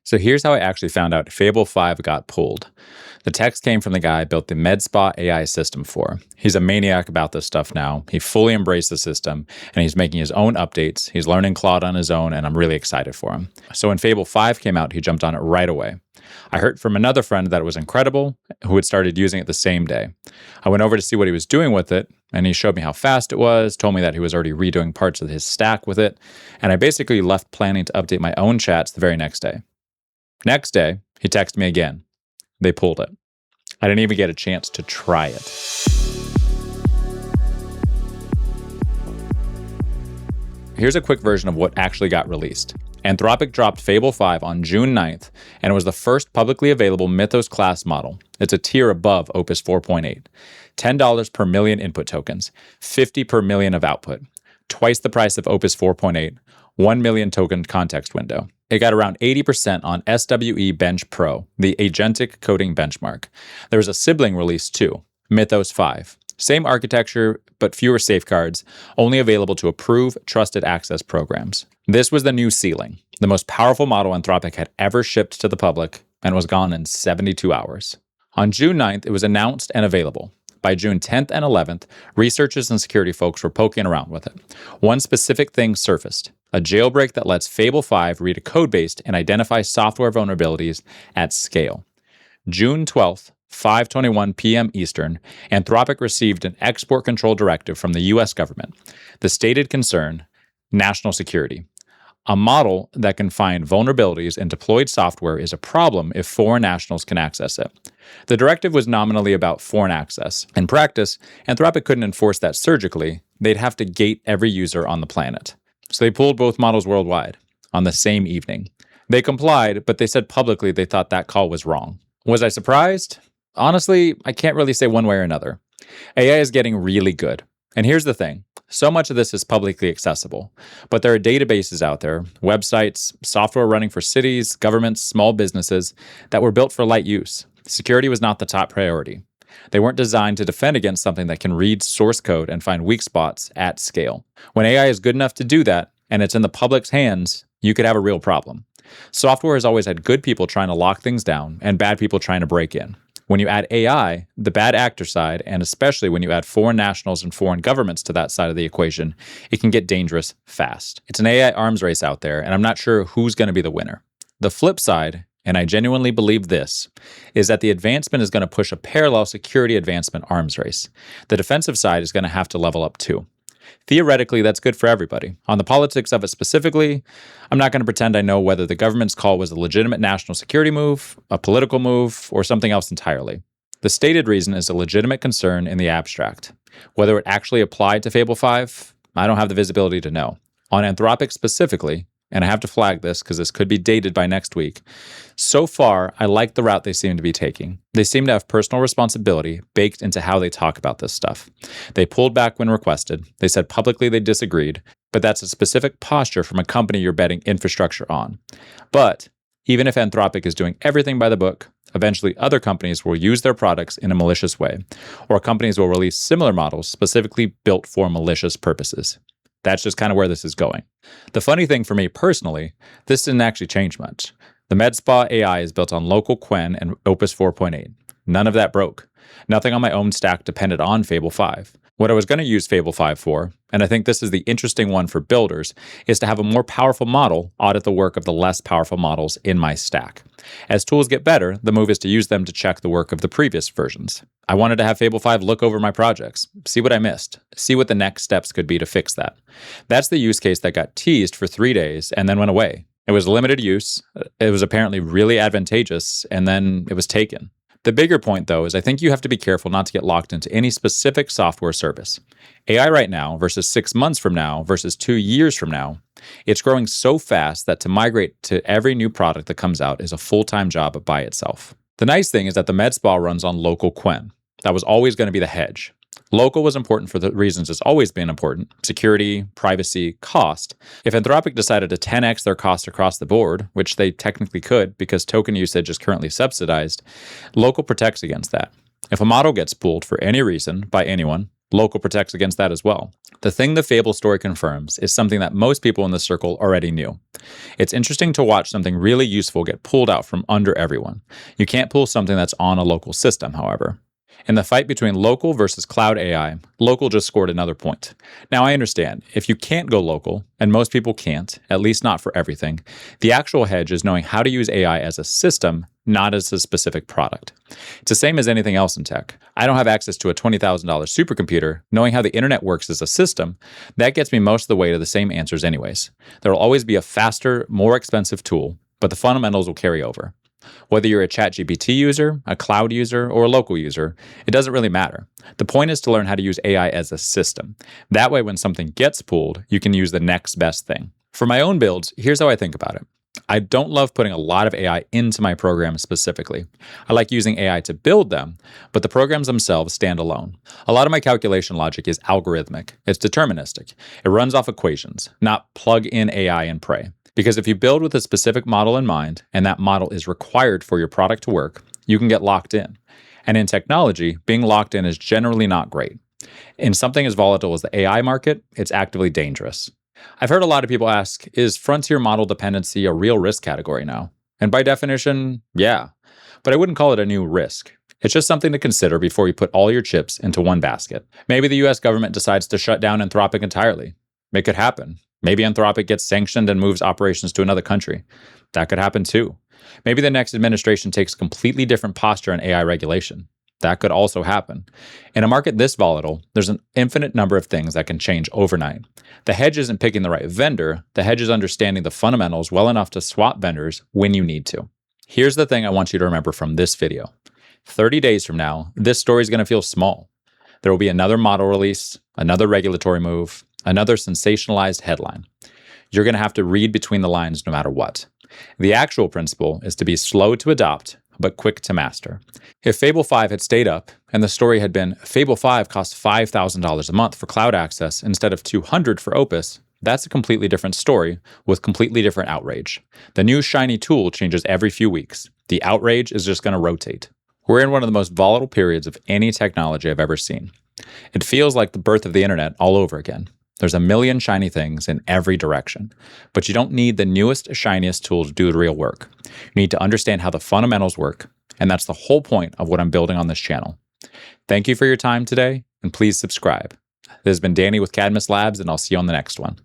So here's how I actually found out Fable 5 got pulled. The text came from the guy I built the MedSpa AI system for. He's a maniac about this stuff now. He fully embraced the system, and he's making his own updates. He's learning Claude on his own, and I'm really excited for him. So when Fable 5 came out, he jumped on it right away. I heard from another friend that it was incredible, who had started using it the same day. I went over to see what he was doing with it, and he showed me how fast it was, told me that he was already redoing parts of his stack with it, and I basically left planning to update my own chats the very next day. Next day, he texted me again. They pulled it. I didn't even get a chance to try it. Here's a quick version of what actually got released. Anthropic dropped Fable 5 on June 9th, and it was the first publicly available Mythos class model. It's a tier above Opus 4.8. $10 per million input tokens, 50 per million of output, twice the price of Opus 4.8, 1 million token context window. It got around 80% on SWE Bench Pro, the agentic coding benchmark. There was a sibling release too, Mythos 5. Same architecture, but fewer safeguards, only available to approved trusted access programs. This was the new ceiling, the most powerful model Anthropic had ever shipped to the public, and was gone in 72 hours. On June 9th, it was announced and available. By June 10th and 11th, researchers and security folks were poking around with it. One specific thing surfaced, a jailbreak that lets Fable 5 read a codebase and identify software vulnerabilities at scale. June 12th, 5:21 p.m. Eastern, Anthropic received an export control directive from the U.S. government. The stated concern, national security. A model that can find vulnerabilities in deployed software is a problem if foreign nationals can access it. The directive was nominally about foreign access. In practice, Anthropic couldn't enforce that surgically. They'd have to gate every user on the planet. So they pulled both models worldwide on the same evening. They complied, but they said publicly they thought that call was wrong. Was I surprised? Honestly, I can't really say one way or another. AI is getting really good. And here's the thing. So much of this is publicly accessible, but there are databases out there, websites, software running for cities, governments, small businesses that were built for light use. Security was not the top priority. They weren't designed to defend against something that can read source code and find weak spots at scale. When AI is good enough to do that, and it's in the public's hands, you could have a real problem. Software has always had good people trying to lock things down and bad people trying to break in. When you add AI, the bad actor side, and especially when you add foreign nationals and foreign governments to that side of the equation, it can get dangerous fast. It's an AI arms race out there, and I'm not sure who's going to be the winner. The flip side, and I genuinely believe this, is that the advancement is going to push a parallel security advancement arms race. The defensive side is going to have to level up too. Theoretically, that's good for everybody. On the politics of it specifically, I'm not going to pretend I know whether the government's call was a legitimate national security move, a political move, or something else entirely. The stated reason is a legitimate concern in the abstract. Whether it actually applied to Fable 5, I don't have the visibility to know. On Anthropic specifically, and I have to flag this because this could be dated by next week, so far, I like the route they seem to be taking. They seem to have personal responsibility baked into how they talk about this stuff. They pulled back when requested. They said publicly they disagreed, but that's a specific posture from a company you're betting infrastructure on. But even if Anthropic is doing everything by the book, eventually other companies will use their products in a malicious way, or companies will release similar models specifically built for malicious purposes. That's just kind of where this is going. The funny thing for me personally, this didn't actually change much. The MedSpa AI is built on local Quen and Opus 4.8. None of that broke. Nothing on my own stack depended on Fable 5. What I was going to use Fable 5 for, and I think this is the interesting one for builders, is to have a more powerful model audit the work of the less powerful models in my stack. As tools get better, the move is to use them to check the work of the previous versions. I wanted to have Fable 5 look over my projects, see what I missed, see what the next steps could be to fix that. That's the use case that got teased for 3 days and then went away. It was limited use, it was apparently really advantageous, and then it was taken. The bigger point, though, is I think you have to be careful not to get locked into any specific software service. AI right now versus 6 months from now versus 2 years from now, it's growing so fast that to migrate to every new product that comes out is a full-time job by itself. The nice thing is that the MedSpa runs on local Quen. That was always going to be the hedge. Local was important for the reasons it's always been important: security, privacy, cost. If Anthropic decided to 10x their cost across the board, which they technically could because token usage is currently subsidized, local protects against that. If a model gets pulled for any reason by anyone, Local protects against that as well. The thing the Fable story confirms is something that most people in the circle already knew. It's interesting to watch something really useful get pulled out from under everyone. You can't pull something that's on a local system, however. In the fight between local versus cloud AI, local just scored another point. Now, I understand, if you can't go local, and most people can't, at least not for everything, the actual hedge is knowing how to use AI as a system, not as a specific product. It's the same as anything else in tech. I don't have access to a $20,000 supercomputer. Knowing how the internet works as a system, that gets me most of the way to the same answers anyways. There will always be a faster, more expensive tool, but the fundamentals will carry over. Whether you're a ChatGPT user, a cloud user, or a local user, it doesn't really matter. The point is to learn how to use AI as a system. That way, when something gets pulled, you can use the next best thing. For my own builds, here's how I think about it. I don't love putting a lot of AI into my programs specifically. I like using AI to build them, but the programs themselves stand alone. A lot of my calculation logic is algorithmic. It's deterministic. It runs off equations, not plug in AI and pray. Because if you build with a specific model in mind, and that model is required for your product to work, you can get locked in. And in technology, being locked in is generally not great. In something as volatile as the AI market, it's actively dangerous. I've heard a lot of people ask, is frontier model dependency a real risk category now? And by definition, yeah. But I wouldn't call it a new risk. It's just something to consider before you put all your chips into one basket. Maybe the US government decides to shut down Anthropic entirely. It could happen. Maybe Anthropic gets sanctioned and moves operations to another country. That could happen too. Maybe the next administration takes a completely different posture on AI regulation. That could also happen. In a market this volatile, there's an infinite number of things that can change overnight. The hedge isn't picking the right vendor. The hedge is understanding the fundamentals well enough to swap vendors when you need to. Here's the thing I want you to remember from this video. 30 days from now, this story is going to feel small. There will be another model release, another regulatory move, another sensationalized headline. You're going to have to read between the lines no matter what. The actual principle is to be slow to adopt, but quick to master. If Fable 5 had stayed up, and the story had been Fable 5 costs $5,000 a month for cloud access instead of $200 for Opus, that's a completely different story with completely different outrage. The new shiny tool changes every few weeks. The outrage is just going to rotate. We're in one of the most volatile periods of any technology I've ever seen. It feels like the birth of the internet all over again. There's a million shiny things in every direction, but you don't need the newest, shiniest tool to do the real work. You need to understand how the fundamentals work, and that's the whole point of what I'm building on this channel. Thank you for your time today, and please subscribe. This has been Danny with Cadmus Labs, and I'll see you on the next one.